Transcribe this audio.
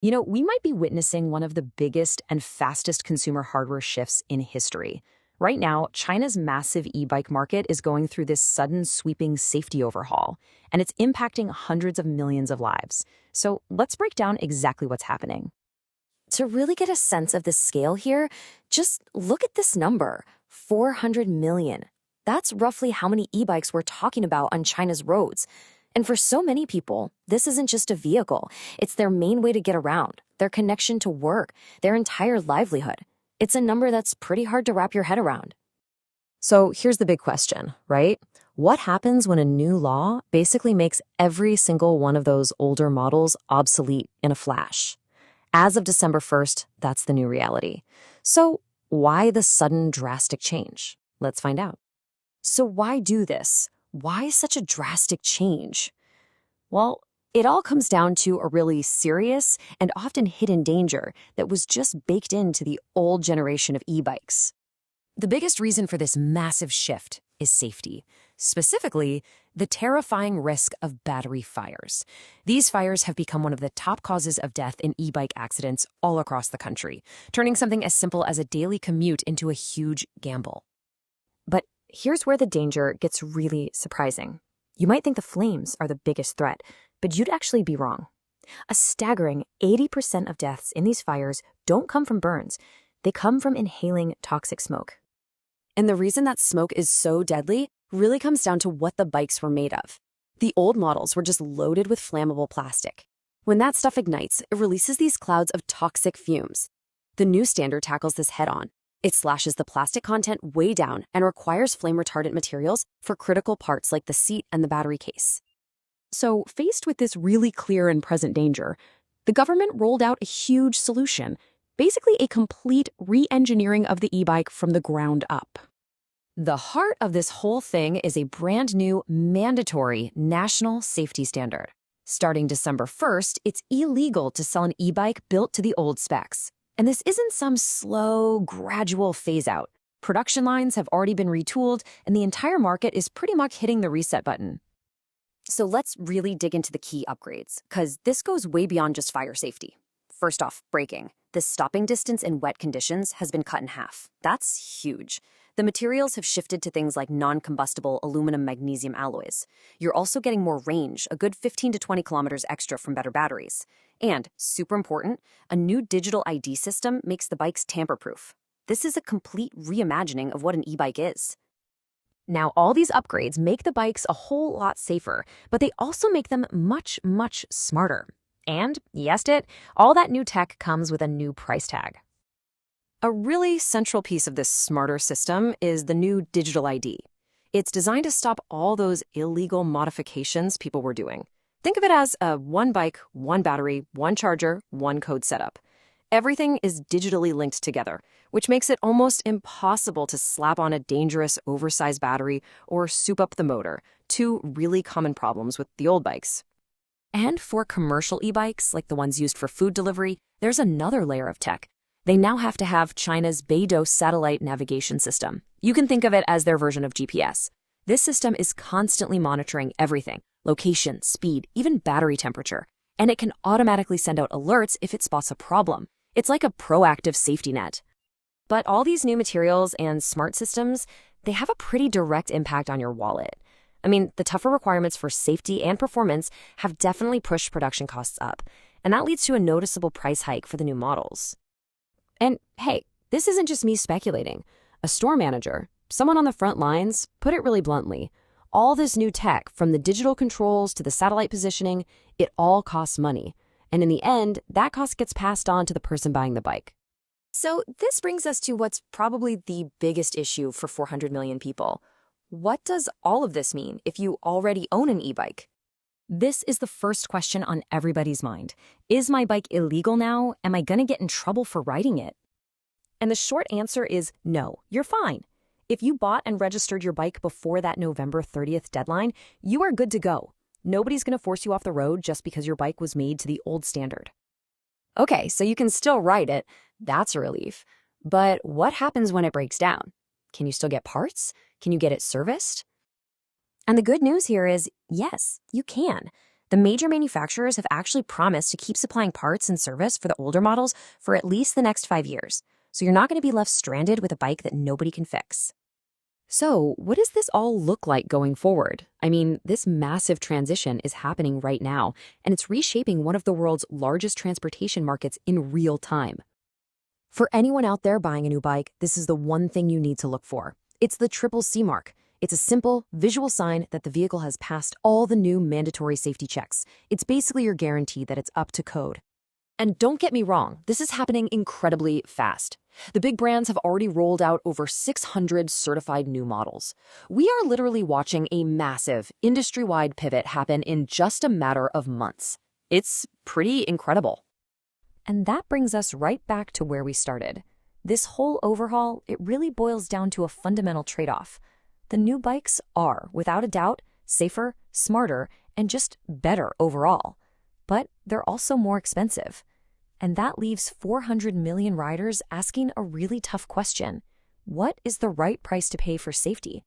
We might be witnessing one of the biggest and fastest consumer hardware shifts in history. Right now, China's massive e-bike market is going through this sudden sweeping safety overhaul, and it's impacting hundreds of millions of lives. So let's break down exactly what's happening. To really get a sense of the scale here, just look at this number, 400 million. That's roughly how many e-bikes we're talking about on China's roads. And for so many people, this isn't just a vehicle. It's their main way to get around, their connection to work, their entire livelihood. It's a number that's pretty hard to wrap your head around. So here's the big question, right? What happens when a new law basically makes every single one of those older models obsolete in a flash? As of December 1st, that's the new reality. So why the sudden drastic change? Let's find out. So why do this? Why such a drastic change? Well, it all comes down to a really serious and often hidden danger that was just baked into the old generation of e-bikes. The biggest reason for this massive shift is safety, specifically the terrifying risk of battery fires. These fires have become one of the top causes of death in e-bike accidents all across the country, turning something as simple as a daily commute into a huge gamble. But here's where the danger gets really surprising. You might think the flames are the biggest threat, but you'd actually be wrong. A staggering 80% of deaths in these fires don't come from burns. They come from inhaling toxic smoke. And the reason that smoke is so deadly really comes down to what the bikes were made of. The old models were just loaded with flammable plastic. When that stuff ignites, it releases these clouds of toxic fumes. The new standard tackles this head-on. It slashes the plastic content way down and requires flame-retardant materials for critical parts like the seat and the battery case. So, faced with this really clear and present danger, the government rolled out a huge solution, basically a complete re-engineering of the e-bike from the ground up. The heart of this whole thing is a brand new mandatory national safety standard. Starting December 1st, it's illegal to sell an e-bike built to the old specs. And this isn't some slow, gradual phase-out. Production lines have already been retooled, and the entire market is pretty much hitting the reset button. So let's really dig into the key upgrades, because this goes way beyond just fire safety. First off, braking. The stopping distance in wet conditions has been cut in half. That's huge. The materials have shifted to things like non-combustible aluminum-magnesium alloys. You're also getting more range, a good 15 to 20 kilometers extra from better batteries. And, super important, a new digital ID system makes the bikes tamper-proof. This is a complete reimagining of what an e-bike is. Now, all these upgrades make the bikes a whole lot safer, but they also make them much, much smarter. And, you guessed it, all that new tech comes with a new price tag. A really central piece of this smarter system is the new digital ID. It's designed to stop all those illegal modifications people were doing. Think of it as a one bike, one battery, one charger, one code setup. Everything is digitally linked together, which makes it almost impossible to slap on a dangerous, oversized battery or soup up the motor, two really common problems with the old bikes. And for commercial e-bikes, like the ones used for food delivery, there's another layer of tech. They now have to have China's Beidou satellite navigation system. You can think of it as their version of GPS. This system is constantly monitoring everything: location, speed, even battery temperature. And it can automatically send out alerts if it spots a problem. It's like a proactive safety net. But all these new materials and smart systems, they have a pretty direct impact on your wallet. I mean, the tougher requirements for safety and performance have definitely pushed production costs up, and that leads to a noticeable price hike for the new models. And hey, this isn't just me speculating. A store manager, someone on the front lines, put it really bluntly. All this new tech, from the digital controls to the satellite positioning, it all costs money. And in the end, that cost gets passed on to the person buying the bike. So this brings us to what's probably the biggest issue for 400 million people. What does all of this mean if you already own an e-bike? This is the first question on everybody's mind. Is my bike illegal now? Am I going to get in trouble for riding it? And the short answer is no, you're fine. If you bought and registered your bike before that November 30th deadline, you are good to go. Nobody's going to force you off the road just because your bike was made to the old standard. Okay, so you can still ride it. That's a relief. But what happens when it breaks down? Can you still get parts? Can you get it serviced? And the good news here is, yes, you can. The major manufacturers have actually promised to keep supplying parts and service for the older models for at least the next 5 years. So you're not going to be left stranded with a bike that nobody can fix. So, what does this all look like going forward? I mean, this massive transition is happening right now, and it's reshaping one of the world's largest transportation markets in real time. For anyone out there buying a new bike, this is the one thing you need to look for. It's the triple C mark. It's a simple, visual sign that the vehicle has passed all the new mandatory safety checks. It's basically your guarantee that it's up to code. And don't get me wrong, this is happening incredibly fast. The big brands have already rolled out over 600 certified new models. We are literally watching a massive, industry-wide pivot happen in just a matter of months. It's pretty incredible. And that brings us right back to where we started. This whole overhaul, it really boils down to a fundamental trade-off. The new bikes are, without a doubt, safer, smarter, and just better overall. But they're also more expensive. And that leaves 400 million riders asking a really tough question. What is the right price to pay for safety?